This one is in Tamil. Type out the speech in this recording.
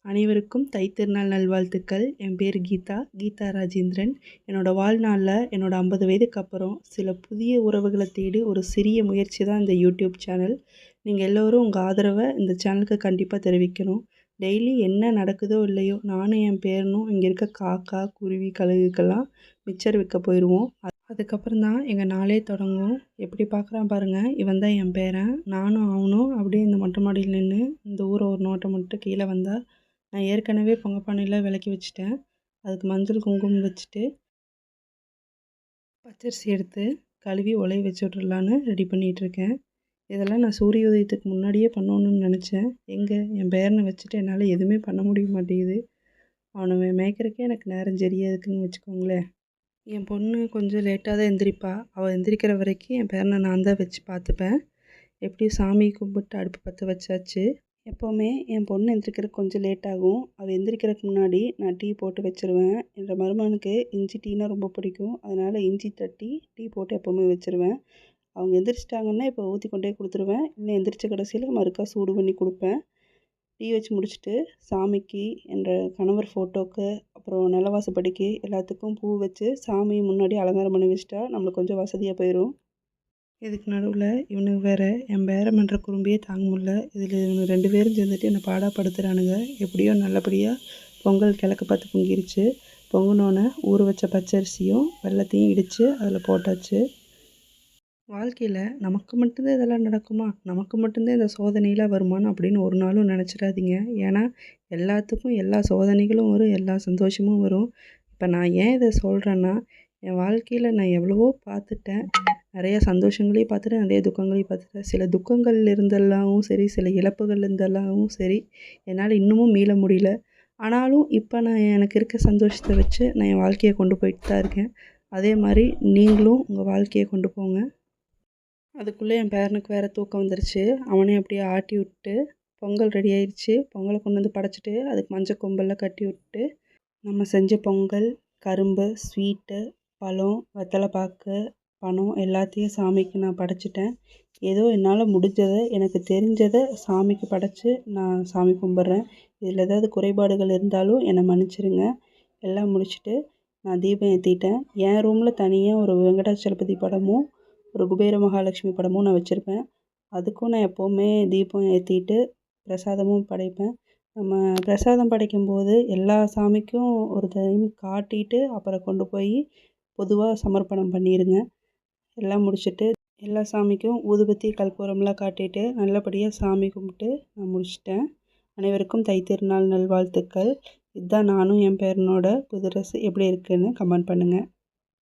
அனைவருக்கும் தைத்திருநாள் நல்வாழ்த்துக்கள். என் பேர் கீதா, கீதா ராஜேந்திரன். என்னோடய வாழ்நாளில் என்னோடய 50 வயதுக்கு அப்புறம் சில புதிய உறவுகளை தேடி ஒரு சிறிய முயற்சி தான் இந்த யூடியூப் சேனல். நீங்கள் எல்லோரும் உங்கள் ஆதரவை இந்த சேனலுக்கு கண்டிப்பாக தெரிவிக்கணும். டெய்லி என்ன நடக்குதோ இல்லையோ, நானும் என் பேரனும் இங்கே இருக்க காக்கா, குருவி, கழுகுக்கெல்லாம் மிச்சர் விற்க போயிடுவோம். அதுக்கப்புறம் தான் எங்கள் நாளே தொடங்கும். எப்படி பார்க்குறான் பாருங்கள், இவன் தான் என் பேரன். நானும் அவனும் அப்படியே இந்த மொட்டை மாடியில் நின்று இந்த ஊரை ஒரு நோட்டம் மட்டும் கீழே வந்தால், நான் ஏற்கனவே பொங்கப்பானையில் விளக்கி வச்சுட்டேன். அதுக்கு மஞ்சள் குங்குமம் வச்சுட்டு பச்சரிசி எடுத்து கழுவி உலைய வச்சு விட்றலான்னு ரெடி பண்ணிகிட்ருக்கேன். இதெல்லாம் நான் சூரிய உதயத்துக்கு முன்னாடியே பண்ணணுன்னு நினச்சேன். என் பேரனை வச்சுட்டு என்னால் எதுவுமே பண்ண முடிய மாட்டேங்குது. அவனை மேய்க்கிறக்கே எனக்கு நேரம் சரியாதுக்குன்னு வச்சுக்கோங்களேன். என் பொண்ணு கொஞ்சம் லேட்டாக தான் எந்திரிப்பா. அவள் எந்திரிக்கிற வரைக்கும் என் பேரனை நான் தான் வச்சு பார்த்துப்பேன். எப்படியும் சாமி கும்பிட்டு அடுப்பு பற்ற வச்சாச்சு. எப்போவுமே என் பொண்ணு எந்திரிக்கிறதுக்கு கொஞ்சம் லேட் ஆகும். அவள் எந்திரிக்கிறதுக்கு முன்னாடி நான் டீ போட்டு வச்சுருவேன். என்ற மருமகனுக்கு இஞ்சி டீனா ரொம்ப பிடிக்கும். அதனால் இஞ்சி தட்டி டீ போட்டு எப்போவுமே வச்சுருவேன். அவங்க எந்திரிச்சிட்டாங்கன்னா இப்போ ஊற்றி கொண்டே கொடுத்துருவேன். இல்லை எந்திரிச்ச கடைசியில் மறுக்கா சூடு பண்ணி கொடுப்பேன். டீ வச்சு முடிச்சுட்டு சாமிக்கு, என்ற கணவர் ஃபோட்டோவுக்கு, அப்புறம் நிலவாசப்படிக்கு எல்லாத்துக்கும் பூ வச்சு சாமி முன்னாடி அலங்காரம் பண்ணி வச்சுட்டா நம்மளுக்கு கொஞ்சம் வசதியாக போயிடும். இதுக்கு நடுவில் இவனுக்கு வேறு என் பேரன் பண்ணுற குறும்பையே தாங்க முடியல. இதில் இவங்க 2 பேரும் சேர்ந்துட்டு என்னை பாடாப்படுத்துகிறானுங்க. எப்படியோ நல்லபடியாக பொங்கல் கிழக்கு பார்த்து பொங்கிருச்சு. பொங்கினோன்னே ஊற வச்ச பச்சரிசியும் வெல்லத்தையும் இடித்து அதில் போட்டாச்சு. வாழ்க்கையில் நமக்கு மட்டும்தான் இதெல்லாம் நடக்குமா, நமக்கு மட்டும்தான் இந்த சோதனையெலாம் வருமானம் அப்படின்னு ஒரு நாளும் நினச்சிடாதீங்க. ஏன்னா எல்லாத்துக்கும் எல்லா சோதனைகளும் வரும், எல்லா சந்தோஷமும் வரும். இப்போ நான் ஏன் இதை சொல்கிறேன்னா, என் வாழ்க்கையில் நான் எவ்வளவோ பார்த்துட்டேன். நிறைய சந்தோஷங்களையும் பார்த்துட்டேன், நிறைய துக்கங்களையும் பார்த்துட்டேன். சில துக்கங்கள் இருந்தெல்லாமும் சரி, சில இழப்புகள் இருந்தெல்லாமும் சரி, என்னால் இன்னமும் மீள முடியல. ஆனாலும் இப்போ நான் எனக்கு இருக்க சந்தோஷத்தை வச்சு நான் என் வாழ்க்கையை கொண்டு போயிட்டு தான் இருக்கேன். அதே மாதிரி நீங்களும் உங்கள் வாழ்க்கையை கொண்டு போங்க. அதுக்குள்ளே என் பேரனுக்கு வேறு தூக்கம் வந்துருச்சு. அவனையும் அப்படியே ஆட்டி விட்டு பொங்கல் ரெடி ஆயிடுச்சு. பொங்கலை கொண்டு வந்து படைச்சிட்டு அதுக்கு மஞ்சள் கொம்பெல்லாம் கட்டி விட்டு நம்ம செஞ்ச பொங்கல், கரும்பு, ஸ்வீட்டு, பழம், வெத்தலை பாக்கு, பணம் எல்லாத்தையும் சாமிக்கு நான் படைச்சிட்டேன். ஏதோ என்னால் முடிஞ்சதை, எனக்கு தெரிஞ்சதை சாமிக்கு படைச்சி நான் சாமி கும்பிட்றேன். இதில் ஏதாவது குறைபாடுகள் இருந்தாலும் என்னை மன்னிச்சிடுங்க. எல்லாம் முடிச்சுட்டு நான் தீபம் ஏற்றிட்டேன். என் ரூமில் தனியாக ஒரு வெங்கடாச்சலபதி படமும் ஒரு குபேர மகாலட்சுமி படமும் நான் வச்சுருப்பேன். அதுக்கும் நான் எப்போவுமே தீபம் ஏற்றிட்டு பிரசாதமும் படைப்பேன். நம்ம பிரசாதம் படைக்கும்போது எல்லா சாமிக்கும் ஒரு டைம் காட்டிட்டு அப்புறம் கொண்டு போய் பொதுவாக சமர்ப்பணம் பண்ணிடுங்க. எல்லாம் முடிச்சுட்டு எல்லா சாமிக்கும் ஊதுபத்தி, கற்பூரம்லாம் காட்டிட்டு நல்லபடியாக சாமி கும்பிட்டு நான் முடிச்சிட்டேன். அனைவருக்கும் தைத்திருநாள் நல்வாழ்த்துக்கள். இதுதான் நானும் என் பேரனோட புது ட்ரெஸ் எப்படி இருக்குதுன்னு கமெண்ட் பண்ணுங்கள்.